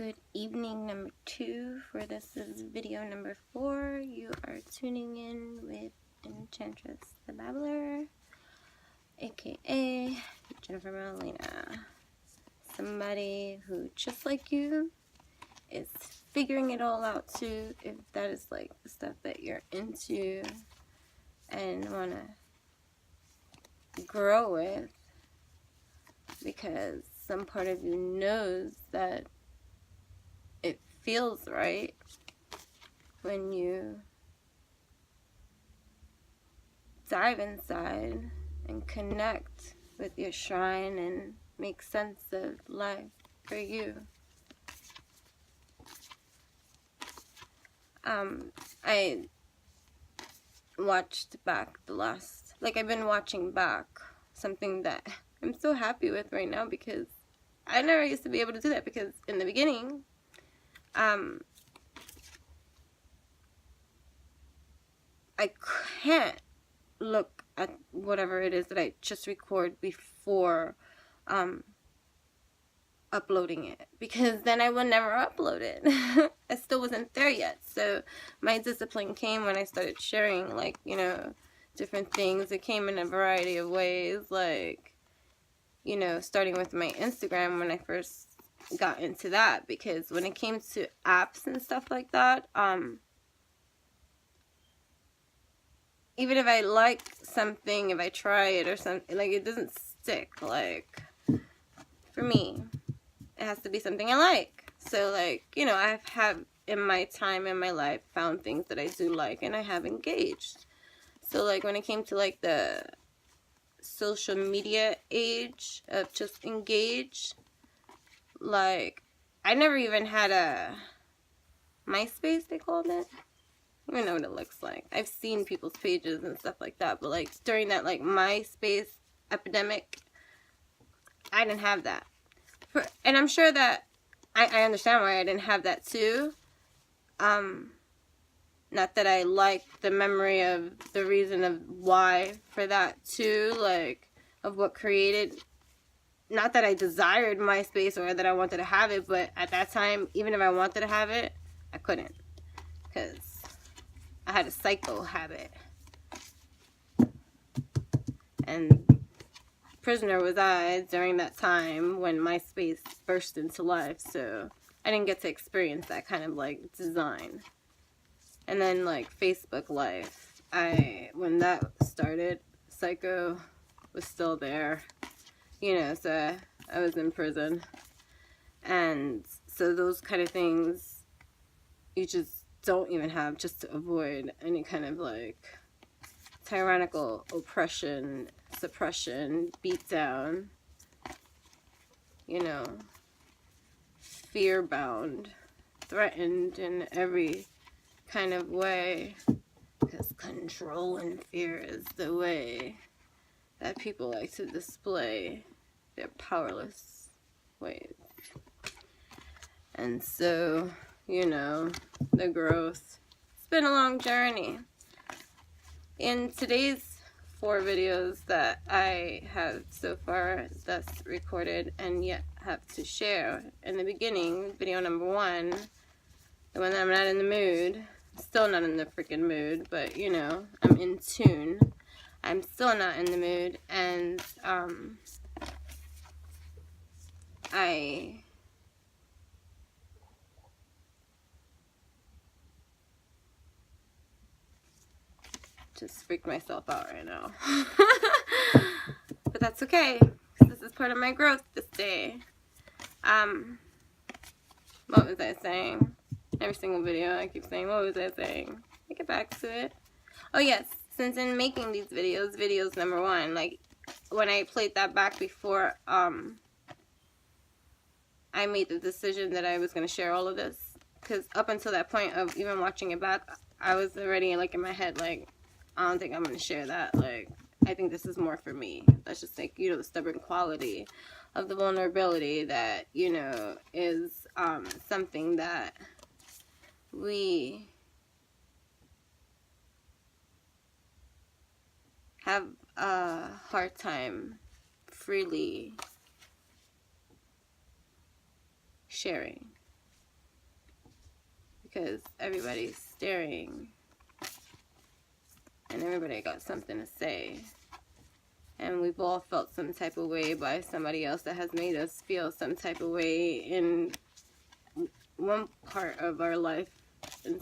Good evening, number 2, for this is video number 4. You are tuning in with Enchantress the Babbler, aka Jennifer Melina. Somebody who, just like you, is figuring it all out too, if that is like the stuff that you're into and want to grow with, because some part of you knows that it feels right when you dive inside and connect with your shrine and make sense of life for you. I watched back I've been watching back something that I'm so happy with right now, because I never used to be able to do that, because in the beginning, I can't look at whatever it is that I just record before uploading it, because then I will never upload it. I still wasn't there yet. So my discipline came when I started sharing, different things. It came in a variety of ways, starting with my Instagram when I first got into that, because when it came to apps and stuff like that, even if I like something, if I try it or something, it doesn't stick. For me, it has to be something I like. So I have in my time in my life found things that I do like, and I have engaged. So when it came to the social media age of just engage, I never even had a MySpace, they called it. I don't even know what it looks like. I've seen people's pages and stuff like that, but during that MySpace epidemic, I didn't have that. And I'm sure that I understand why I didn't have that too. Not that I like the memory of the reason of why for that too, of what created. Not that I desired MySpace or that I wanted to have it, but at that time, even if I wanted to have it, I couldn't, because I had a psycho habit. And prisoner was I during that time when MySpace burst into life, so I didn't get to experience that kind of design. And then Facebook life, when that started, psycho was still there. So I was in prison. And so those kind of things you just don't even have, just to avoid any kind of tyrannical oppression, suppression, beatdown, fear-bound, threatened in every kind of way, because control and fear is the way that people like to display their powerless ways. And so, the growth. It's been a long journey. In today's 4 videos that I have so far thus recorded and yet have to share, in the beginning, video number 1, the one that I'm not in the mood, still not in the freaking mood, but I'm in tune. I'm still not in the mood, and I just freaked myself out right now. But that's okay, because this is part of my growth this day. What was I saying? Every single video I keep saying, what was I saying? I get back to it. Oh yes, since in making these videos number 1, when I played that back before I made the decision that I was going to share all of this, because up until that point of even watching it back, I was already in my head I don't think I'm going to share that. I think this is more for me. That's just the stubborn quality of the vulnerability that is something that we have a hard time freely sharing. because everybody's staring and everybody got something to say. And we've all felt some type of way by somebody else that has made us feel some type of way in one part of our life. And,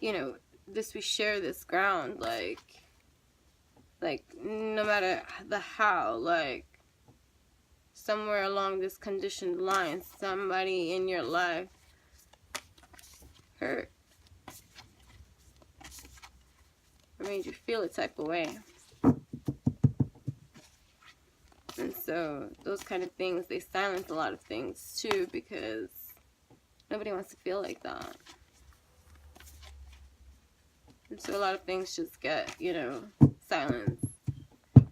you know, we share this ground, like no matter the how, like somewhere along this conditioned line, somebody in your life hurt or made you feel a type of way. And so those kind of things, they silence a lot of things too, because nobody wants to feel like that. And so a lot of things just get, you know, silenced. And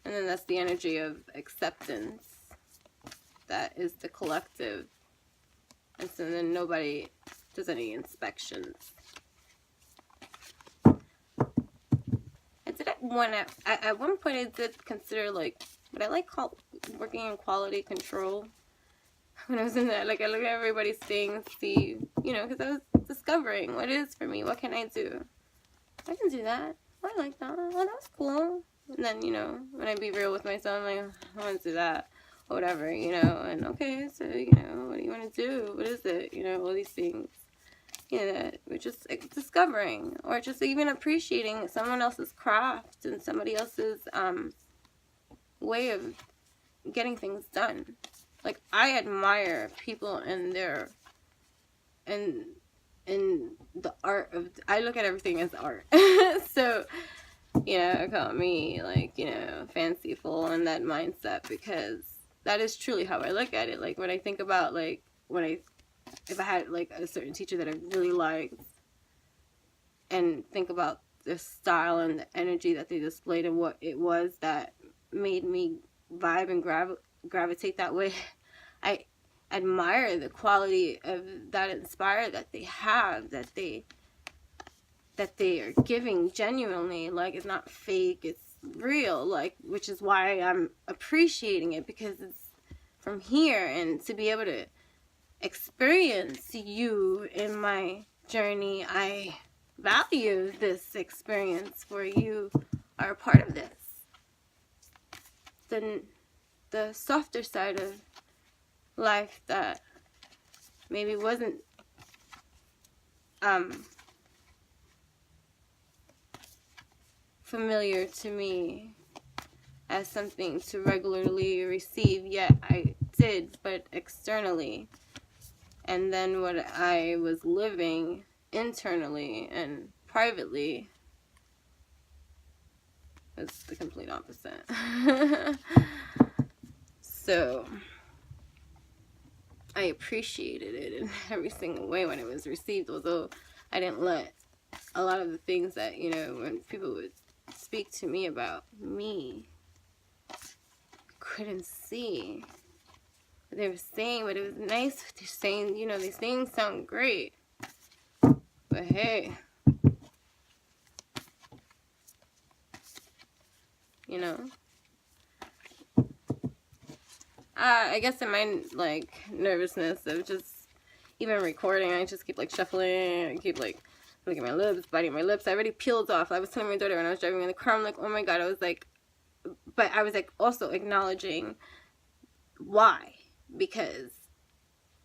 then that's the energy of acceptance. That is the collective. And so then nobody does any inspections. At one point I did consider, like, what I like call working in quality control. When I was in that, like, I look at everybody's things, see, you know, because I was discovering what it is for me. What can I do? I can do that. I like that. Oh, that's cool. And then, you know, when I be real with myself, I'm like, I want to do that. Or whatever, you know. And okay, so, you know, what do you want to do? What is it? You know, all these things. You know, that we're just discovering. Or just even appreciating someone else's craft and somebody else's way of getting things done. Like, I admire people in their, in the art of, I look at everything as art. So, you know, call me, like, you know, fanciful in that mindset, because that is truly how I look at it. Like, when I think about, like, if I had, like, a certain teacher that I really liked, and think about the style and the energy that they displayed and what it was that made me vibe and gravitate that way, I admire the quality of that inspire that they have, that they are giving genuinely. Like, it's not fake, it's real, like, which is why I'm appreciating it, because it's from here. And to be able to experience you in my journey, I value this experience where you are a part of this. Then the softer side of life that maybe wasn't familiar to me as something to regularly receive, yet I did, but externally. And then what I was living internally and privately was the complete opposite. So I appreciated it in every single way when it was received, although I didn't let a lot of the things that, you know, when people would speak to me about me, couldn't see what they were saying, but it was nice what they're saying. You know, these things sound great, but hey, you know, I guess in my, like, nervousness of just even recording, I just keep, like, shuffling, I keep, like, looking at my lips, biting my lips. I already peeled off. I was telling my daughter when I was driving in the car, I'm like, oh my god, I was like, but I was, like, also acknowledging why, because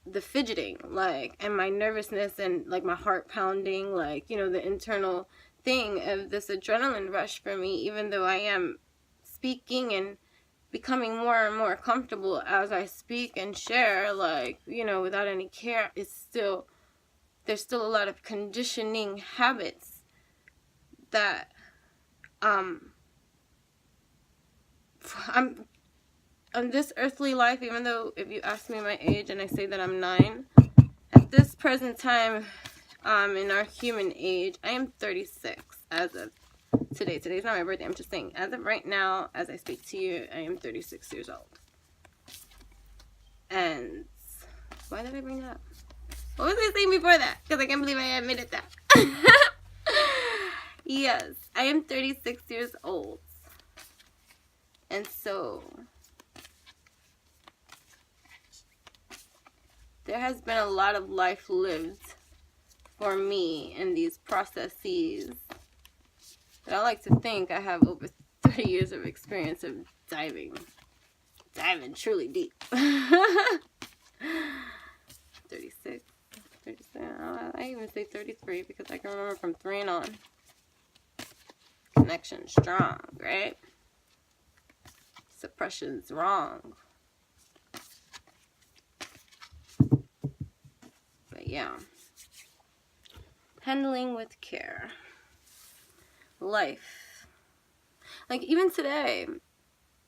the fidgeting, like, and my nervousness and, like, my heart pounding, like, you know, the internal thing of this adrenaline rush for me, even though I am speaking and becoming more and more comfortable as I speak and share, like, you know, without any care, it's still, there's still a lot of conditioning habits that I'm on this earthly life, even though if you ask me my age and I say that I'm 9, at this present time, in our human age, I am 36 as of today. Today's not my birthday. I'm just saying, as of right now, as I speak to you, I am 36 years old. And why did I bring that up? What was I saying before that? Because I can't believe I admitted that. Yes, I am 36 years old. And so there has been a lot of life lived for me in these processes. But I like to think I have over 30 years of experience of diving truly deep. 36, 37, I even say 33 because I can remember from 3 and on. Connection strong, right? Suppression's wrong. But yeah. Handling with care. Life. Like, even today,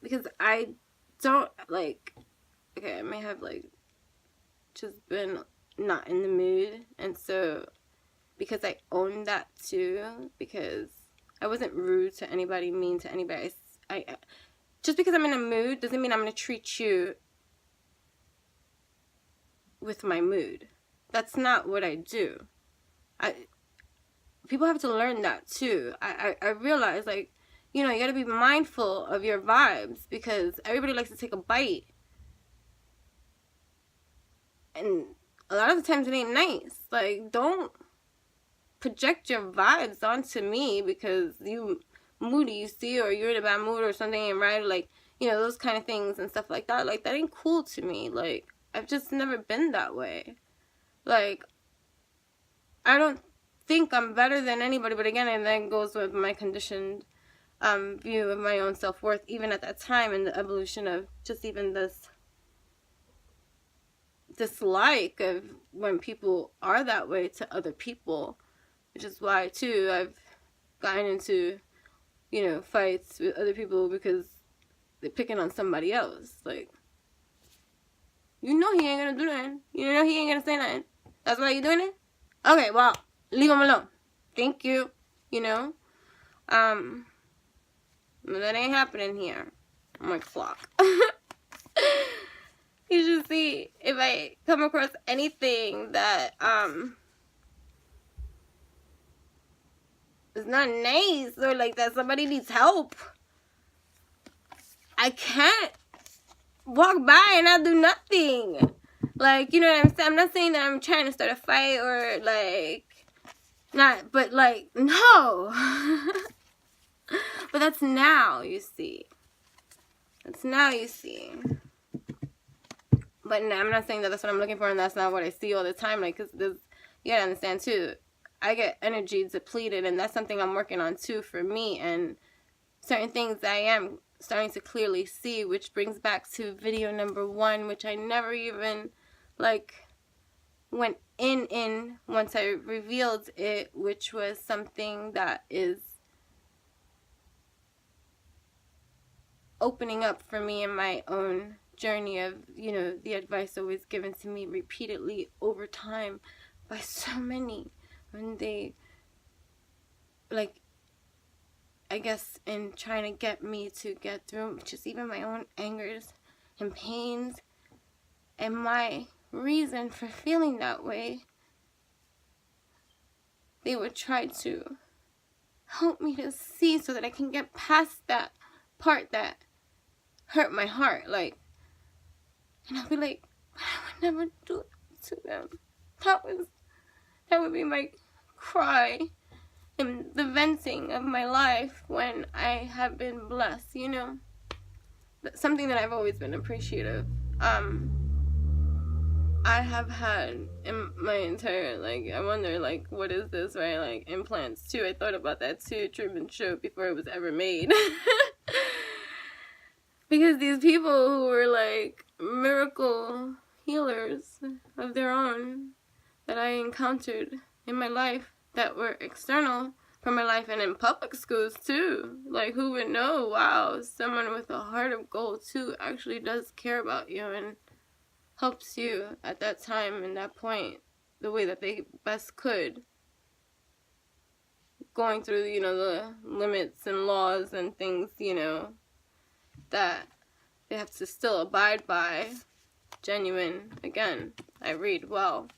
because I don't, like, okay, I may have, like, just been not in the mood, and so, because I own that too, because I wasn't rude to anybody, mean to anybody, I just because I'm in a mood doesn't mean I'm going to treat you with my mood. That's not what I do. People have to learn that too. I realize, like, you know, you got to be mindful of your vibes, because everybody likes to take a bite. And a lot of the times it ain't nice. Like, don't project your vibes onto me because you moody, you see, or you're in a bad mood or something ain't right. Like, you know, those kind of things and stuff like that. Like, that ain't cool to me. Like, I've just never been that way. Like, I don't think I'm better than anybody, but again, and that goes with my conditioned view of my own self-worth, even at that time, in the evolution of just even this dislike of when people are that way to other people, which is why too I've gotten into, you know, fights with other people because they're picking on somebody else. Like, you know he ain't gonna do nothing. You know he ain't gonna say nothing. That's why you doing it? Okay, well, leave him alone. Thank you. You know? That ain't happening here on my clock. You should see if I come across anything that is not nice, or like that somebody needs help, I can't walk by and not do nothing. Like, you know what I'm saying? I'm not saying that I'm trying to start a fight or like not, but like, no. But that's now, you see. That's now, you see. But I'm not saying that that's what I'm looking for, and that's not what I see all the time. Like, because you gotta understand too, I get energy depleted, and that's something I'm working on too for me, and certain things I am starting to clearly see, which brings back to video number 1, which I never even like went in once I revealed it, which was something that is opening up for me in my own journey of, you know, the advice always given to me repeatedly over time by so many, when they, like, I guess in trying to get me to get through just even my own angers and pains and my reason for feeling that way, they would try to help me to see so that I can get past that part that hurt my heart. Like, and I'll be like, I would never do it to them. That would be my cry and the venting of my life when I have been blessed, you know. That's something that I've always been appreciative. I have had in my entire, like, I wonder, like, what is this, right? Like, implants too. I thought about that too, Truman Show, before it was ever made. Because these people who were like miracle healers of their own that I encountered in my life, that were external from my life and in public schools too. Like, who would know, wow, someone with a heart of gold too actually does care about you and helps you at that time and that point the way that they best could. Going through, you know, the limits and laws and things, you know, that they have to still abide by. Genuine. Again, I read well.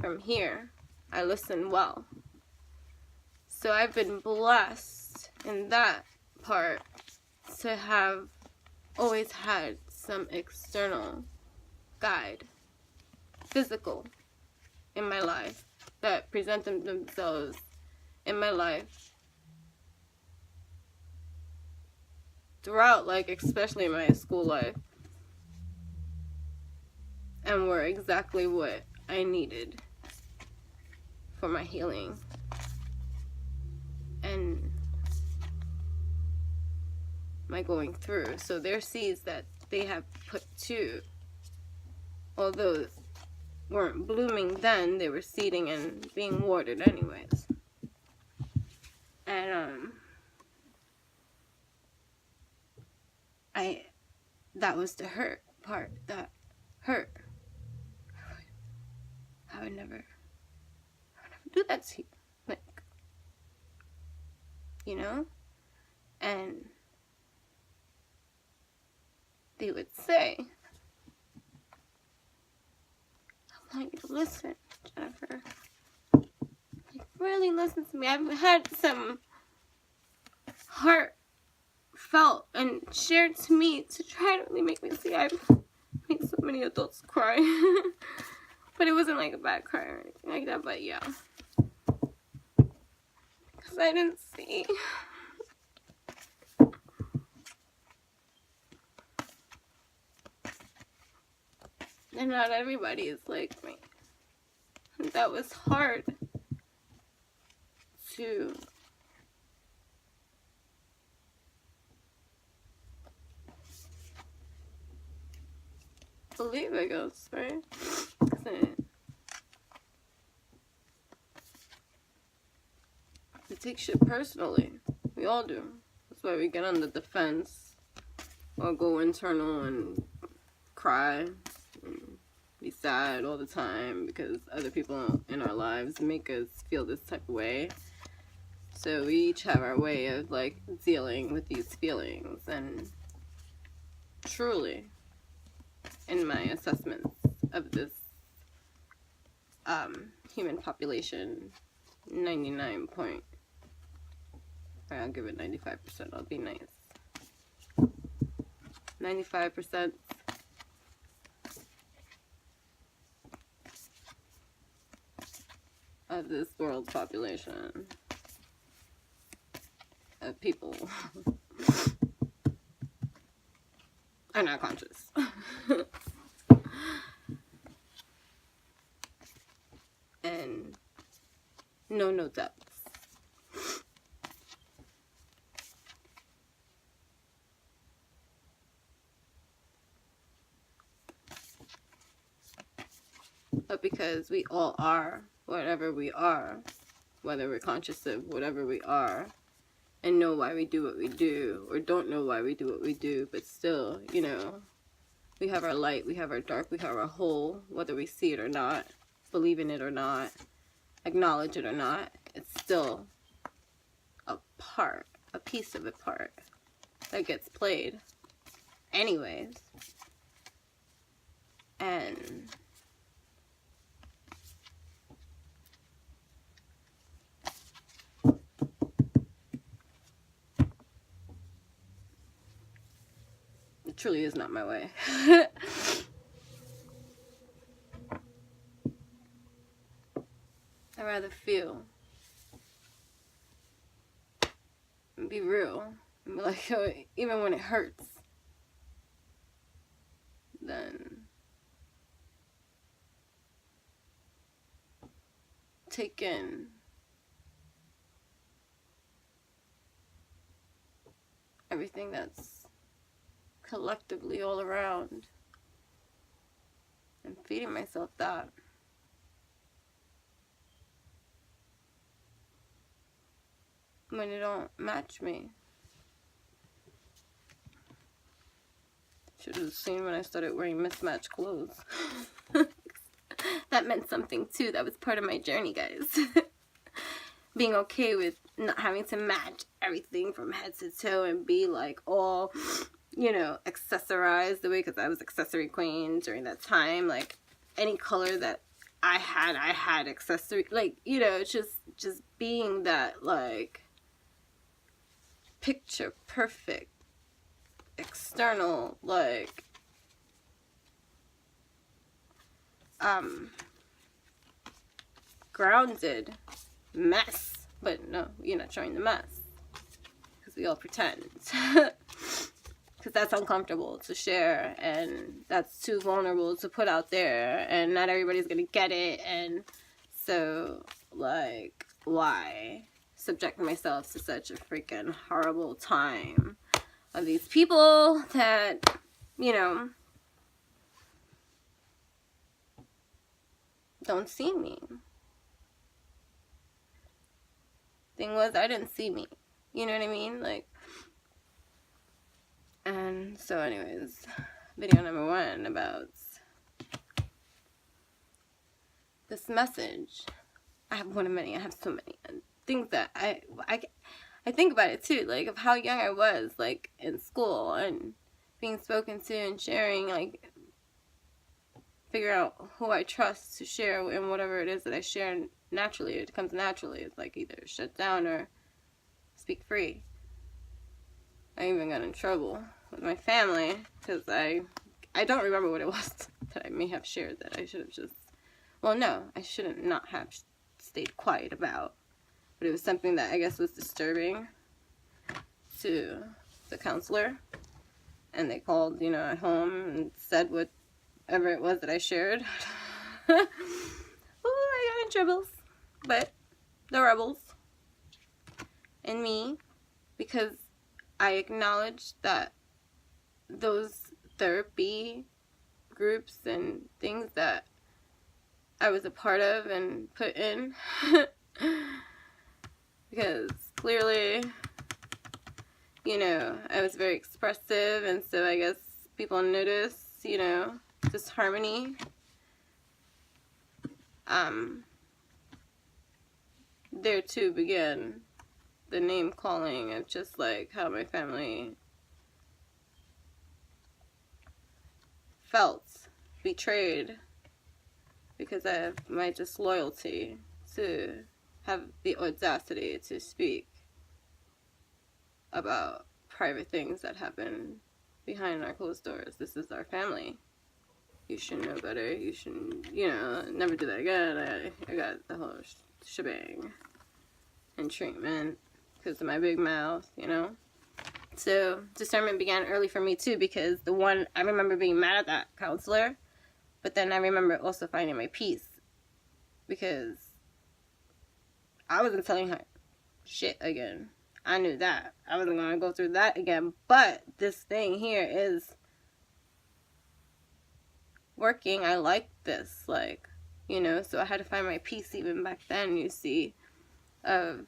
From here, I listen well. So I've been blessed in that part to have always had some external guide physical in my life that present themselves in my life throughout, like, especially my school life, and were exactly what I needed for my healing. And my going through. So their seeds that they have put to, although weren't blooming then, they were seeding and being watered anyways. And that was the hurt part. That hurt. I would never do that to you. Like, you know? And they would say, I want you to listen, Jennifer. Like, really listen to me. I've had some heartfelt and shared to me to try to really make me see. I've made so many adults cry. But it wasn't like a bad cry or anything like that, but yeah. Because I didn't see. And not everybody is like me. And that was hard to believe, I guess, right? We take shit personally. We all do. That's why we get on the defense or go internal and cry and be sad all the time because other people in our lives make us feel this type of way. So we each have our way of, like, dealing with these feelings. And truly, in my assessments of this human population, 99 point, I'll give it 95%, I'll be nice. 95% of this world's population of people are not conscious. And no depths. But because we all are whatever we are, whether we're conscious of whatever we are, and know why we do what we do, or don't know why we do what we do, but still, you know, we have our light, we have our dark, we have our whole, whether we see it or not, believe in it or not, acknowledge it or not, it's still a part, a piece of a part that gets played anyways. And it truly is not my way. I'd rather feel and be real and be like, oh, even when it hurts, then take in everything that's collectively all around and feeding myself that. When it don't match me. Should have seen when I started wearing mismatched clothes. That meant something too. That was part of my journey, guys. Being okay with not having to match everything from head to toe and be like all, you know, accessorized the way, because I was accessory queen during that time. Like any color that I had accessory, like, you know, just being that, like, picture perfect external, like, grounded mess. But no, you're not showing the mess. Because we all pretend. Because that's uncomfortable to share. And that's too vulnerable to put out there. And not everybody's going to get it. And so, like, why subject myself to such a freaking horrible time of these people that, you know, don't see me. Thing was, I didn't see me. You know what I mean? Like, and so anyways, video number 1 about this message. I have one of many. I have so many things that I think about it too, like of how young I was, like in school and being spoken to and sharing, like figure out who I trust to share and whatever it is that I share naturally. It comes naturally. It's like either shut down or speak free. I even got in trouble with my family because I don't remember what it was that I may have shared that I should have just, well, no, I shouldn't not have stayed quiet about. But it was something that I guess was disturbing to the counselor. And they called, you know, at home and said whatever it was that I shared. Oh, I got in troubles. But the rebels and me, because I acknowledged that those therapy groups and things that I was a part of and put in, because clearly, you know, I was very expressive, and so I guess people notice, you know, disharmony. There too began the name calling of just like how my family felt betrayed because I have my disloyalty to have the audacity to speak about private things that happen behind our closed doors. This is our family. You should know better. You should, you know, never do that again. I got the whole shebang and treatment because of my big mouth, you know. So discernment began early for me too, because I remember being mad at that counselor, but then I remember also finding my peace because I wasn't telling her shit again. I knew that. I wasn't going to go through that again, but this thing here is working. I like this, like, you know, so I had to find my peace even back then, you see, of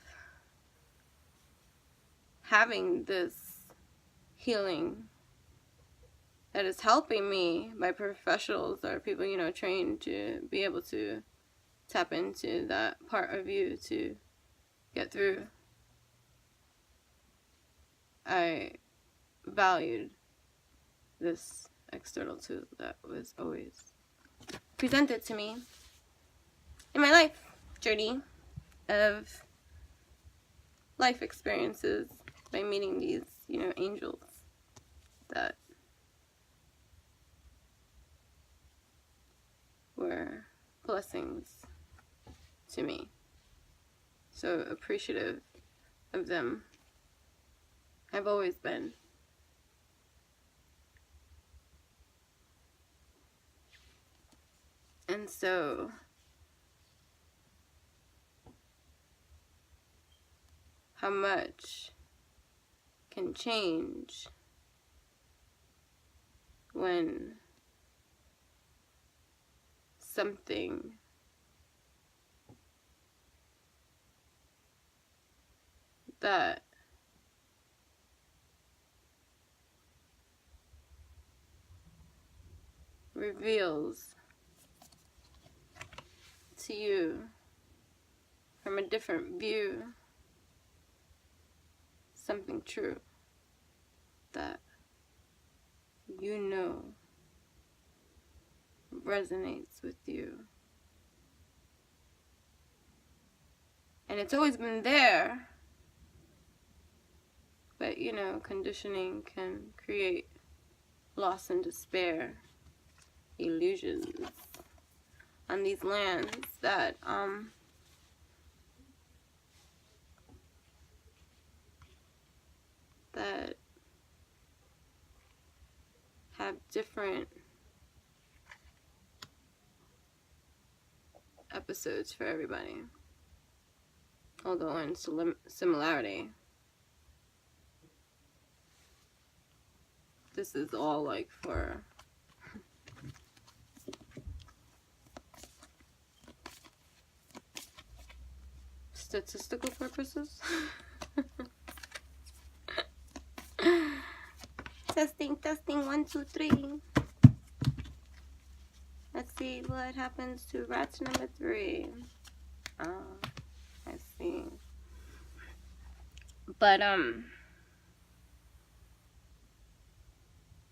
having this healing that is helping me by professionals or people, you know, trained to be able to tap into that part of you to get through. I valued this external tool that was always presented to me in my life journey of life experiences by meeting these, you know, angels that were blessings to me. So appreciative of them. I've always been. And so how much can change when something that reveals to you from a different view something true that you know resonates with you. And it's always been there, but you know, conditioning can create loss and despair, illusions on these lands that that have different episodes for everybody, although in similarity. This is all like for statistical purposes. Testing, 1, 2, 3. Let's see what happens to rat number 3. I see. But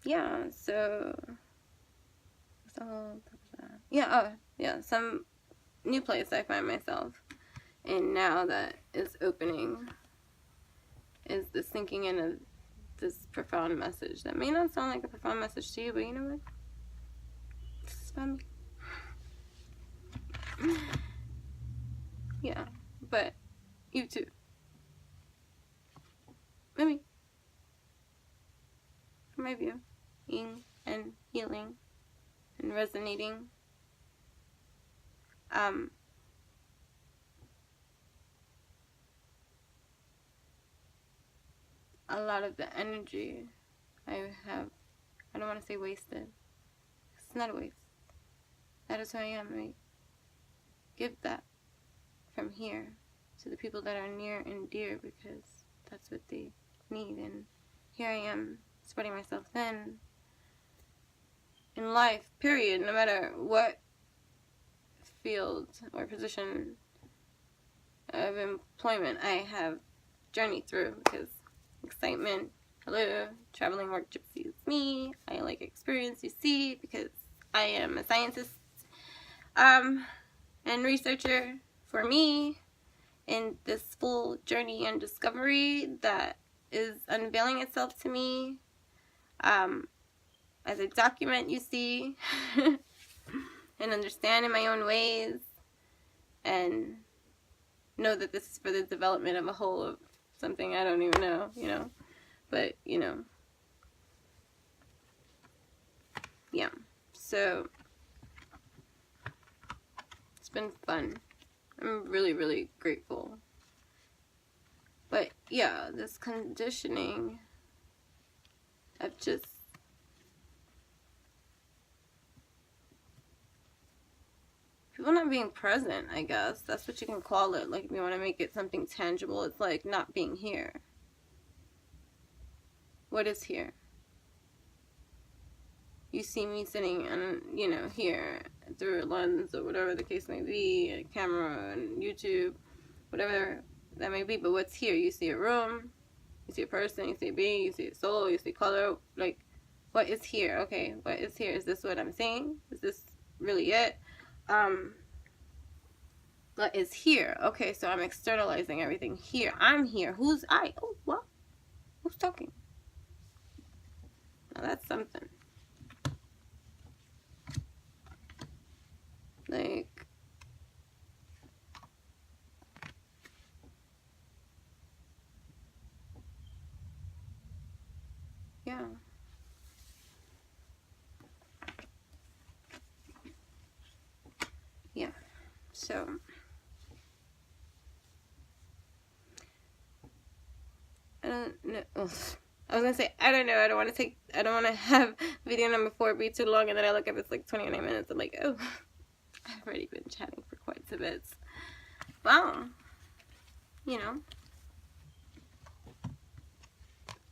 yeah, so yeah, yeah, some new place I find myself in now that is opening is the sinking in of this profound message that may not sound like a profound message to you, but you know what? This is about me. Yeah, but you too. Maybe. From my view, being and healing and resonating. A lot of the energy I have, I don't want to say wasted. It's not a waste. That is who I am. I give that from here to the people that are near and dear because that's what they need. And here I am spreading myself thin in life, period, no matter what field or position of employment I have journeyed through, because excitement, hello, traveling work gypsy is me. I like experience, you see, because I am a scientist and researcher for me in this full journey and discovery that is unveiling itself to me as I document, you see, and understand in my own ways, and know that this is for the development of a whole of something I don't even know, you know, but, you know, yeah, so it's been fun. I'm really, really grateful. But yeah, this conditioning of just people not being present, I guess. That's what you can call it. Like, if you want to make it something tangible, it's like not being here. What is here? You see me sitting and, you know, here through a lens or whatever the case may be, a camera and YouTube, whatever that may be. But what's here? You see a room, you see a person, you see a being, you see a soul, you see color. Like, what is here? Okay, what is here? Is this what I'm seeing? Is this really it? What is here? Okay, so I'm externalizing everything here. I'm here. Who's I? Oh, what? Who's talking? Now that's something. Like, yeah. Yeah. So, I don't know. I was gonna say, I don't know. I don't want to have video number 4 be too long, and then I look up, it's like 29 minutes. I'm like, oh, I've already been chatting for quite a bit. Well, you know,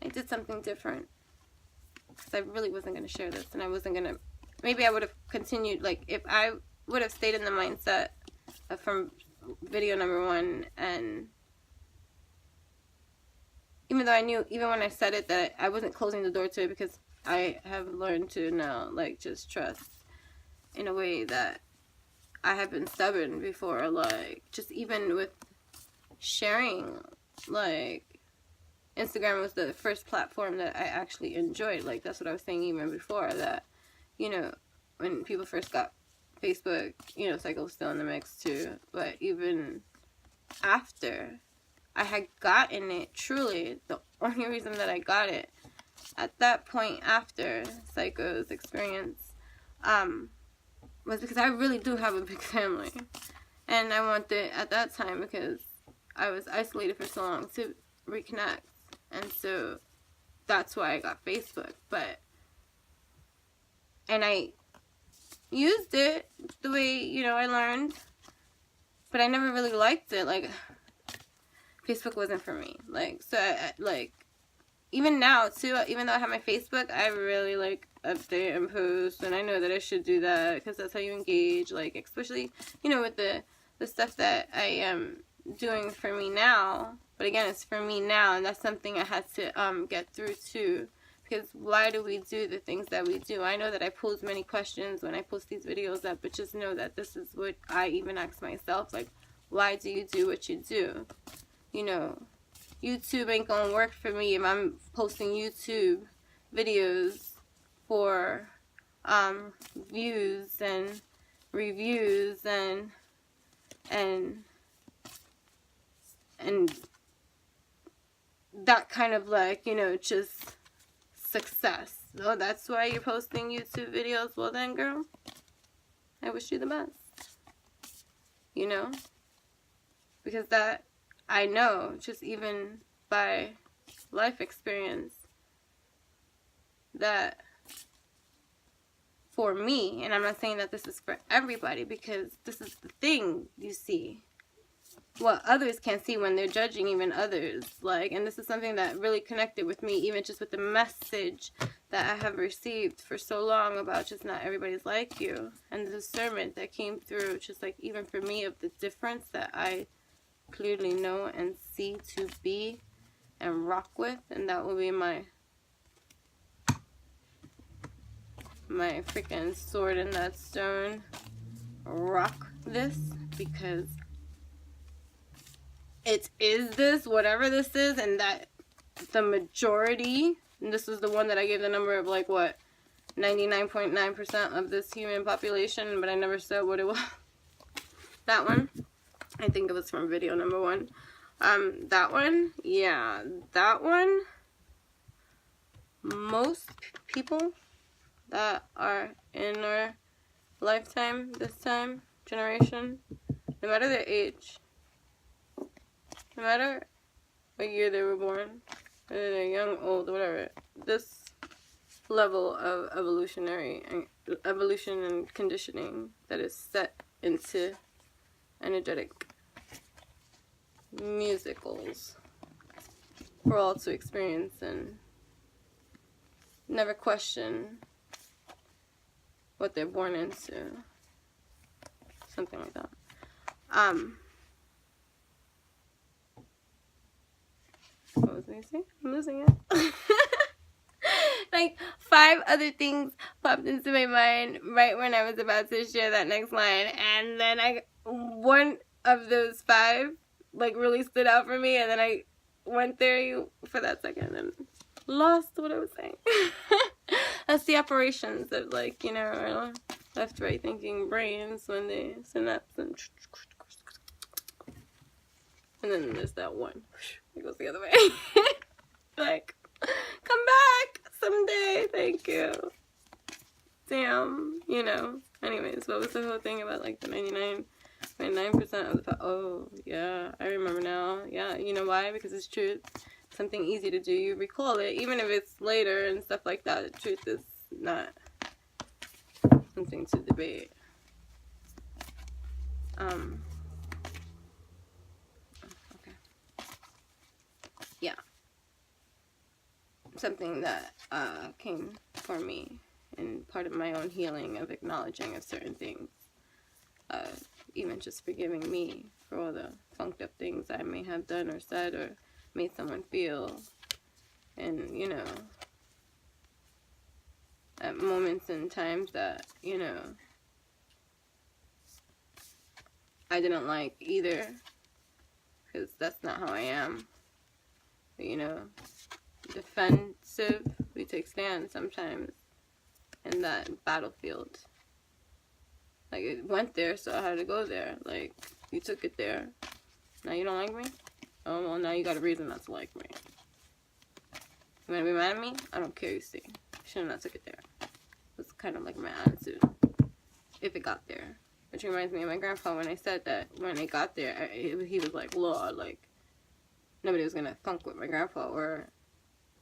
I did something different because I really wasn't going to share this, and I wasn't going to, maybe I would have continued, like, if I would have stayed in the mindset of from video number 1, and even though I knew, even when I said it, that I wasn't closing the door to it, because I have learned to now, like, just trust in a way that I have been stubborn before, like, just even with sharing, like, Instagram was the first platform that I actually enjoyed. Like, that's what I was saying even before, that, you know, when people first got Facebook, you know, cycle was still in the mix too. But even after I had gotten it, truly, the only reason that I got it at that point after Psycho's experience was because I really do have a big family. And I wanted, at that time, because I was isolated for so long, to reconnect. And so that's why I got Facebook. And I used it the way, you know, I learned. But I never really liked it. Like, Facebook wasn't for me. Like, so, even now, too, even though I have my Facebook, I really, like, update and post. And I know that I should do that because that's how you engage. Like, especially, you know, with the stuff that I am doing for me now. But again, it's for me now. And that's something I had to get through, too. Because why do we do the things that we do? I know that I pose many questions when I post these videos up, but just know that this is what I even ask myself. Like, why do you do what you do? You know, YouTube ain't gonna work for me if I'm posting YouTube videos for views and reviews and that kind of, like, you know, just success. So that's why you're posting YouTube videos. Well then, girl, I wish you the best. You know? Because that, I know, just even by life experience, that for me, and I'm not saying that this is for everybody, because this is the thing, you see, what others can't see when they're judging even others. Like, and this is something that really connected with me, even just with the message that I have received for so long about just not everybody's like you, and the discernment that came through, just like even for me, of the difference that I clearly know and see to be and rock with. And that will be my freaking sword in that stone. Rock this, because it is this, whatever this is, and that the majority, and this is the one that I gave the number of, like, what, 99.9% of this human population, but I never said what it was. That one, I think it was from video number 1. That one, yeah, that one, most people that are in our lifetime, this time, generation, no matter their age, no matter what year they were born, whether they're young, old, whatever, this level of evolution and conditioning that is set into energetic musicals for all to experience and never question what they're born into. Something like that. What was I saying? I'm losing it. Like, 5 other things popped into my mind right when I was about to share that next line, and then one of those 5 like really stood out for me, and then I went there for that second and lost what I was saying. That's the operations of, like, you know, our left right thinking brains when they synapse and then there's that one. It goes the other way. Like, come back someday. Thank you. Damn. You know. Anyways, what was the whole thing about, like, the 99.9% of the... Oh, yeah. I remember now. Yeah. You know why? Because it's truth. Something easy to do. You recall it. Even if it's later and stuff like that, the truth is not something to debate. Yeah. Something that came for me in part of my own healing of acknowledging of certain things. Even just forgiving me for all the funked up things I may have done or said or made someone feel. And, you know, at moments and times that, you know, I didn't like either. Because that's not how I am. But, you know, defensive, we take stands sometimes in that battlefield. Like, it went there, so I had to go there. Like, you took it there. Now you don't like me? Oh, well, now you got a reason not to like me. You wanna be mad at me? I don't care, you see. Should've not took it there. It's kind of like my attitude. If it got there. Which reminds me of my grandpa when I said that when it got there, he was like, Lord, like, nobody was gonna funk with my grandpa or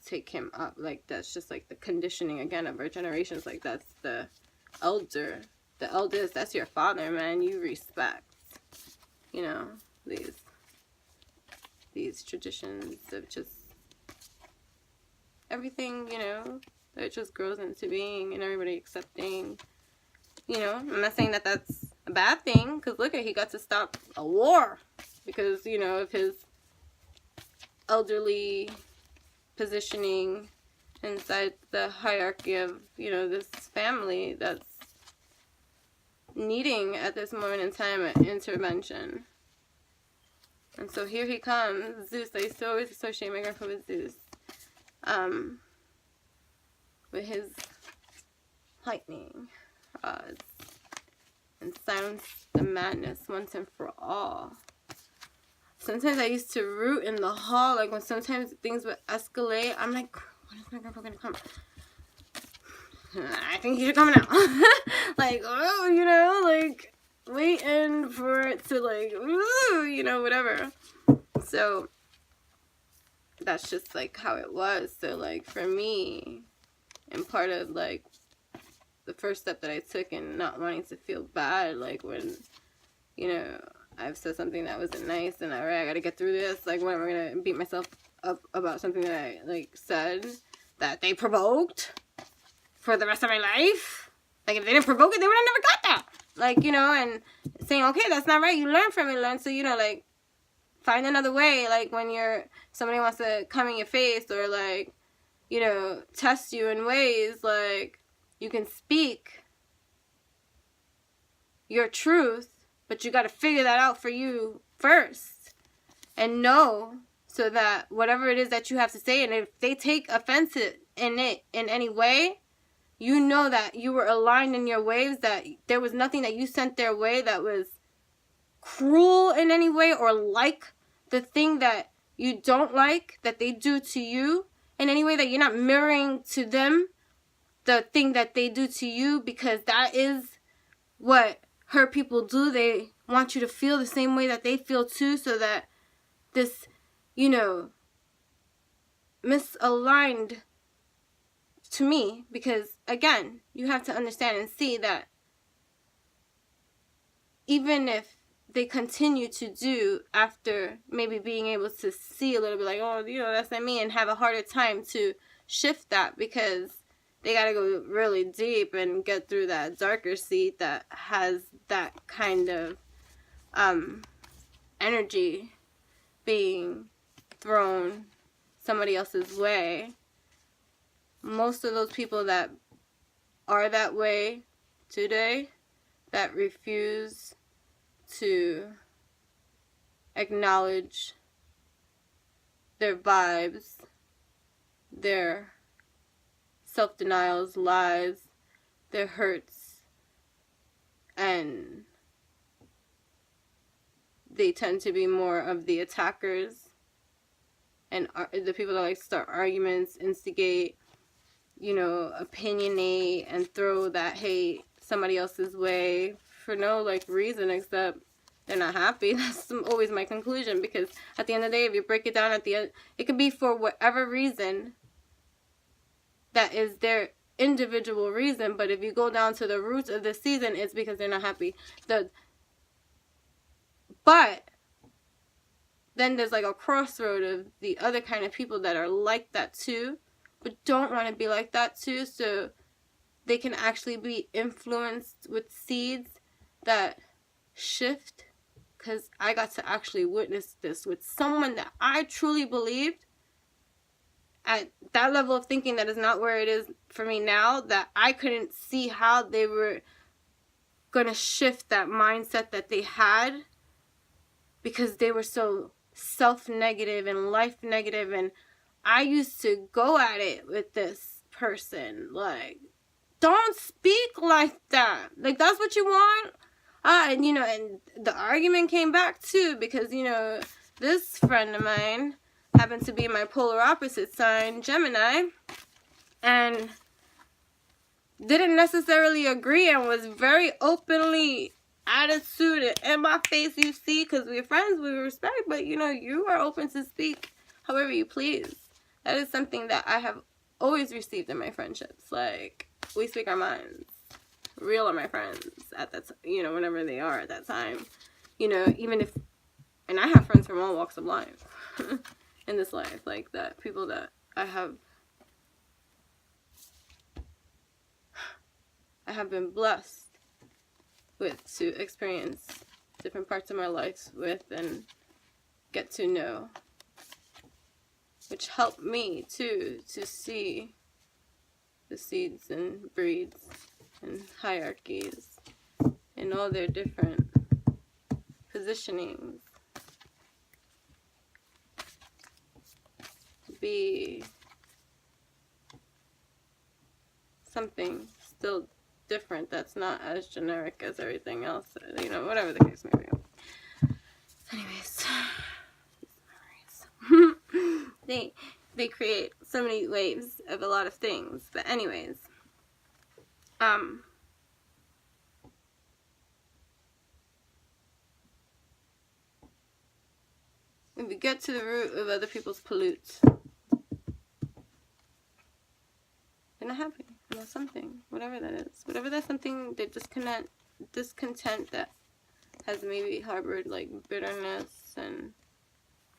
take him up. Like, that's just like the conditioning again of our generations. Like, that's the elder. The eldest, that's your father, man. You respect, you know, these traditions of just everything, you know, that just grows into being and everybody accepting, you know. I'm not saying that that's a bad thing, because look at, he got to stop a war because, you know, of his elderly positioning inside the hierarchy of, you know, this family that's needing at this moment in time an intervention. And so here he comes, Zeus. I used to always associate my grandpa with Zeus, with his lightning rods, and silence the madness once and for all. Sometimes I used to root in the hall, like when sometimes things would escalate, I'm like, when is my grandpa gonna come? I think he should come now. Like, oh, you know, like, waiting for it to, like, ooh, you know, whatever. So, that's just, like, how it was. So, like, for me, and part of, like, the first step that I took in not wanting to feel bad, like, when, you know, I've said something that wasn't nice, and alright, I gotta get through this, like, when am I gonna beat myself up about something that I, like, said that they provoked for the rest of my life? Like, if they didn't provoke it, they would have never got that. Like, you know, and saying, okay, that's not right. You learn from it. Learn. So, you know, like, find another way. Like, when somebody wants to come in your face or, like, you know, test you in ways, like, you can speak your truth, but you got to figure that out for you first. And know, so that whatever it is that you have to say, and if they take offense in it in any way, you know that you were aligned in your waves, that there was nothing that you sent their way that was cruel in any way, or like the thing that you don't like that they do to you in any way, that you're not mirroring to them the thing that they do to you, because that is what hurt people do. They want you to feel the same way that they feel too, so that this, you know, misaligned, to me, because again, you have to understand and see that even if they continue to do after maybe being able to see a little bit, like, oh, you know, that's not me, and have a harder time to shift that, because they got to go really deep and get through that darker seat that has that kind of energy being thrown somebody else's way. Most of those people that are that way today, that refuse to acknowledge their vibes, their self-denials, lies, their hurts, and they tend to be more of the attackers and the people that like to start arguments, instigate, you know, opinionate, and throw that hate somebody else's way for no, like, reason except they're not happy. That's always my conclusion, because at the end of the day, if you break it down at the end, it could be for whatever reason that is their individual reason, but if you go down to the roots of the season, it's because they're not happy. But then there's like a crossroad of the other kind of people that are like that too, but don't want to be like that too, so they can actually be influenced with seeds that shift. Because I got to actually witness this with someone that I truly believed at that level of thinking that is not where it is for me now, that I couldn't see how they were going to shift that mindset that they had, because they were so self-negative and life-negative. And I used to go at it with this person, like, don't speak like that. Like, that's what you want? And, you know, and the argument came back, too, because, you know, this friend of mine happened to be my polar opposite sign, Gemini, and didn't necessarily agree and was very openly attitude in my face, you see, because we're friends, we respect, but, you know, you are open to speak however you please. That is something that I have always received in my friendships. Like, we speak our minds. Real are my friends at that, you know, whenever they are at that time. You know, even if, and I have friends from all walks of life in this life, like that, people that I have been blessed with to experience different parts of my life with and get to know, which helped me too to see the seeds and breeds and hierarchies and all their different positionings. Be something still different that's not as generic as everything else, you know, whatever the case may be. Anyways, they create so many waves of a lot of things. But anyways, if we get to the root of other people's pollutes, they're not happy about something, whatever that is. Whatever that something, they discontent that has maybe harbored like bitterness and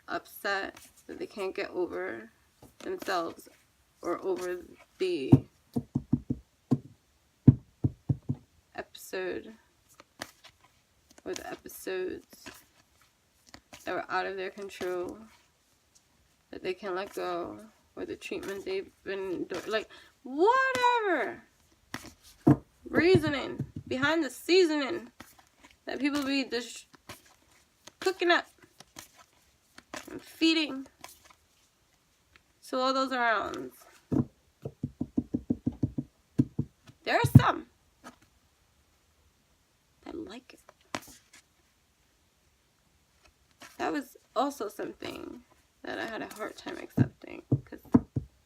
upset that they can't get over themselves or over the episode or the episodes that were out of their control, that they can't let go, or the treatment they've been doing, like, whatever reasoning behind the seasoning that people be just cooking up and feeding to all those around. There are some that like it. That was also something that I had a hard time accepting, because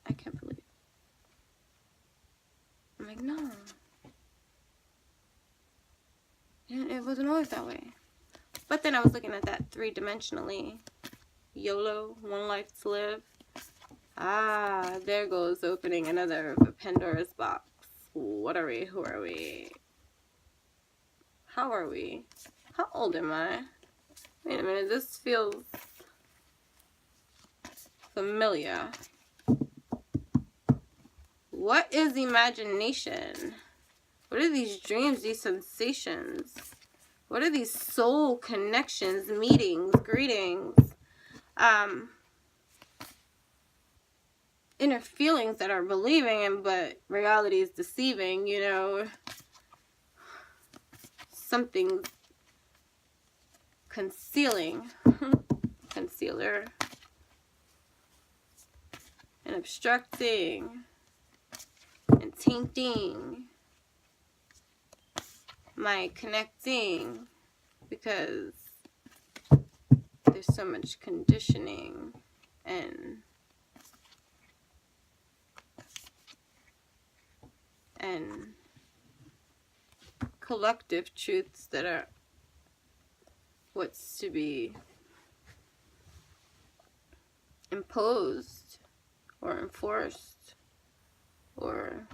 I can't believe it. I'm like, no. It wasn't always that way. But then I was looking at that three-dimensionally. YOLO, one life to live. Ah, there goes opening another Pandora's box. What are we? Who are we? How are we? How old am I? Wait a minute, this feels familiar. What is imagination? What are these dreams, these sensations? What are these soul connections, meetings, greetings, inner feelings that are believing in, but reality is deceiving, you know? Something concealing, concealer, and obstructing, and tainting my connecting, because there's so much conditioning and collective truths that are what's to be imposed or enforced or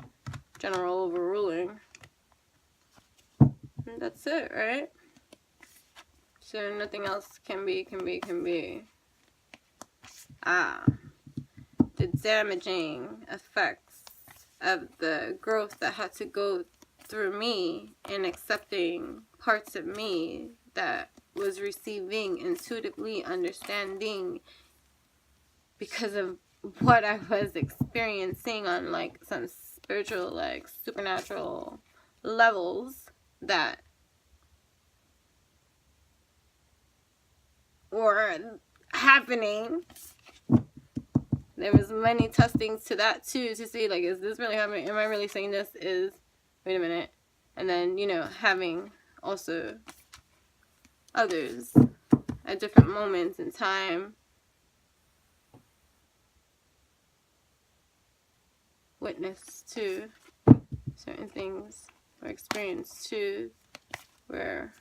general overruling. And that's it, right? So nothing else can be. The damaging effects of the growth that had to go through me in accepting parts of me that was receiving, intuitively understanding, because of what I was experiencing on like some spiritual, like supernatural levels that were happening. There was many testings to that too, to see like, is this really happening? Am I really saying this? Is wait a minute. And then, you know, having also others at different moments in time witness to certain things or experience too, where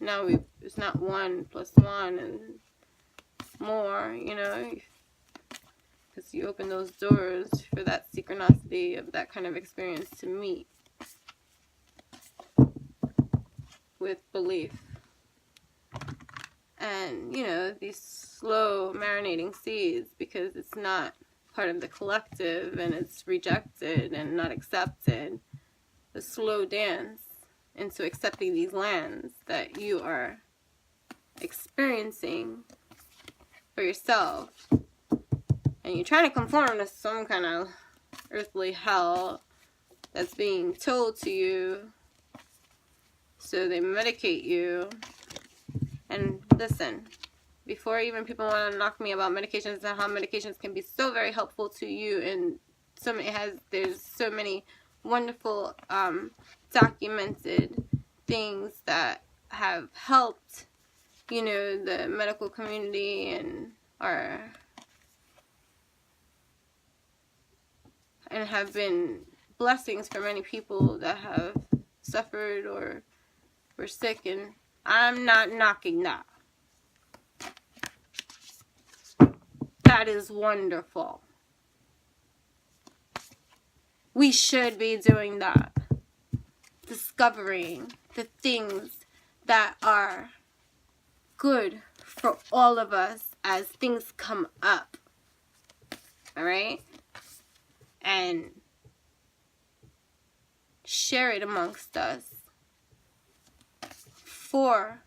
now it's not 1 + 1 and more, you know, because you open those doors for that synchronicity of that kind of experience to meet with belief. And, you know, these slow marinating seeds, because it's not part of the collective and it's rejected and not accepted. The slow dance into accepting these lands that you are experiencing for yourself. And you're trying to conform to some kind of earthly hell that's being told to you. So they medicate you. And listen, before even people want to knock me about medications and how medications can be so very helpful to you, and so many there's so many wonderful documented things that have helped, you know, the medical community and have been blessings for many people that have suffered or were sick, and I'm not knocking that. That is wonderful. We should be doing that. Discovering the things that are good for all of us as things come up. Alright? And share it amongst us for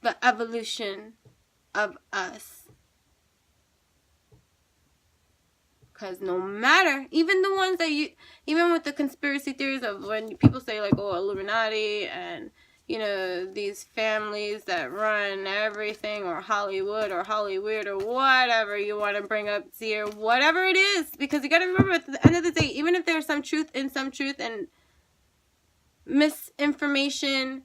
the evolution of us. Because no matter, even the ones that even with the conspiracy theories of when people say like, oh, Illuminati and, you know, these families that run everything, or Hollywood or Hollyweird or whatever you want to bring up here, whatever it is, because you got to remember at the end of the day, even if there's some truth and misinformation,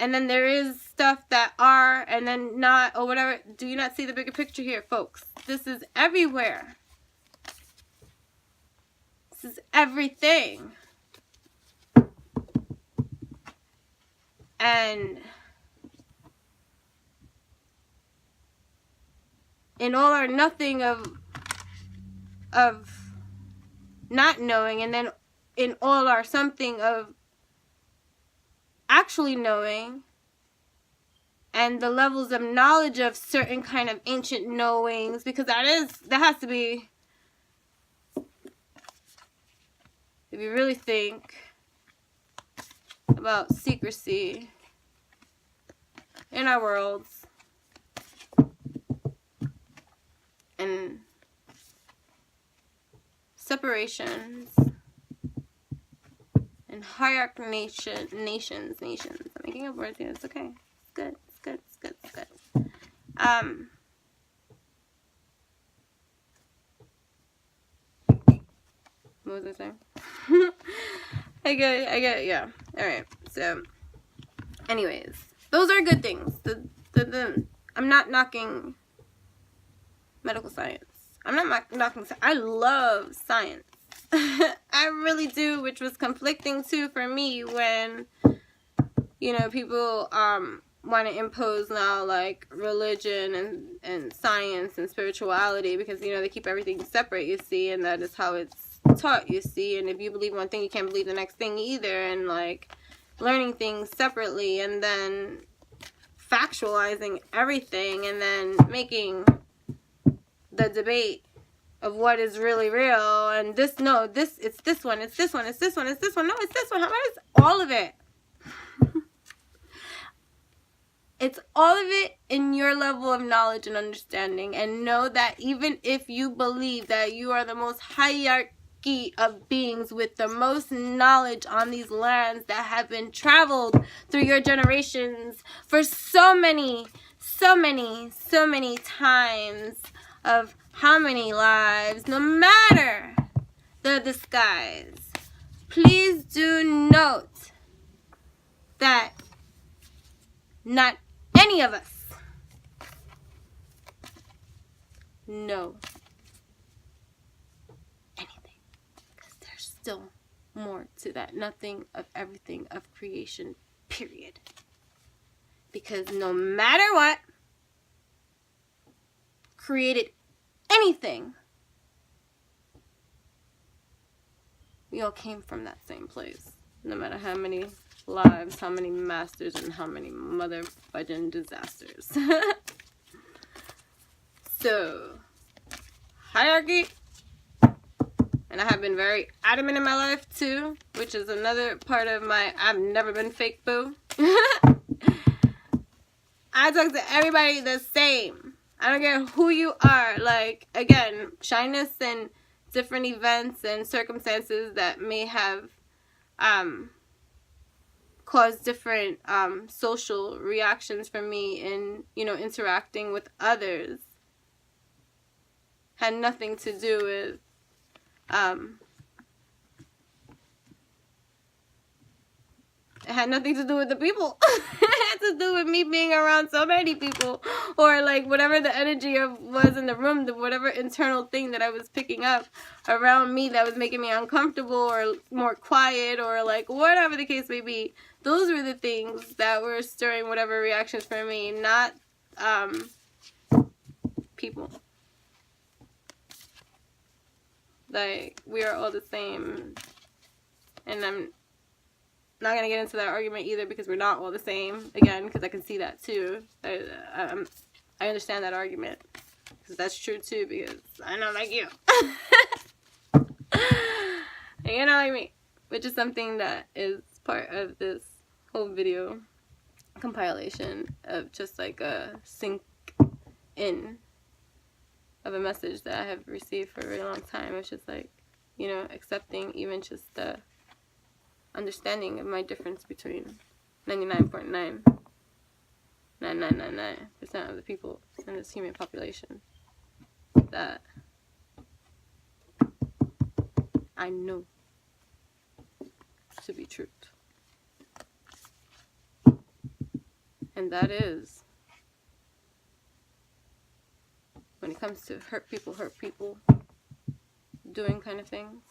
and then there is stuff that are and then not, or whatever, do you not see the bigger picture here, folks? This is everywhere. This is everything. And in all or nothing of not knowing, and then in all or something of actually knowing, and the levels of knowledge of certain kind of ancient knowings, because that has to be, if you really think about secrecy in our worlds and separations and hierarchy nations. I'm making up words here. It's okay. It's good. It's good. It's good. It's good. What was I saying? I get, yeah. Alright, so, anyways, those are good things. I'm not knocking medical science. I'm not knocking, I love science. I really do, which was conflicting too for me when, you know, people want to impose now like religion and science and spirituality, because, you know, they keep everything separate, you see, and that is how it's taught, you see. And if you believe one thing, you can't believe the next thing either, and like learning things separately and then factualizing everything and then making the debate of what is really real, and it's this one, it's this one, no, it's this one, how about it's all of it? It's all of it in your level of knowledge and understanding, and know that even if you believe that you are the most hierarchy of beings with the most knowledge on these lands that have been traveled through your generations for so many times of how many lives, no matter the disguise, please do note that not any of us know anything, because there's still more to that nothing of everything of creation, period. Because no matter what created anything, we all came from that same place. No matter how many lives, how many masters, and how many mother fudging disasters. So, hierarchy. And I have been very adamant in my life too, which is another part of my I've never been fake boo. I talk to everybody the same. I don't care who you are. Like, again, shyness and different events and circumstances that may have caused different social reactions for me in, you know, interacting with others had nothing to do with it had nothing to do with the people. It had to do with me being around so many people, or like whatever the energy of was in the room, whatever internal thing that I was picking up around me that was making me uncomfortable or more quiet, or like whatever the case may be. Those were the things that were stirring whatever reactions for me, not people. Like, we are all the same, and I'm not going to get into that argument either, because we're not all the same, again, because I can see that too. I understand that argument, because that's true too, because I'm not like you. And you're not like me, which is something that is part of this whole video compilation of just like a sink in of a message that I have received for a very long time. It's just like, you know, accepting even just the understanding of my difference between 99.99999% of the people in this human population that I know to be truth. And that is, when it comes to hurt people doing kind of things,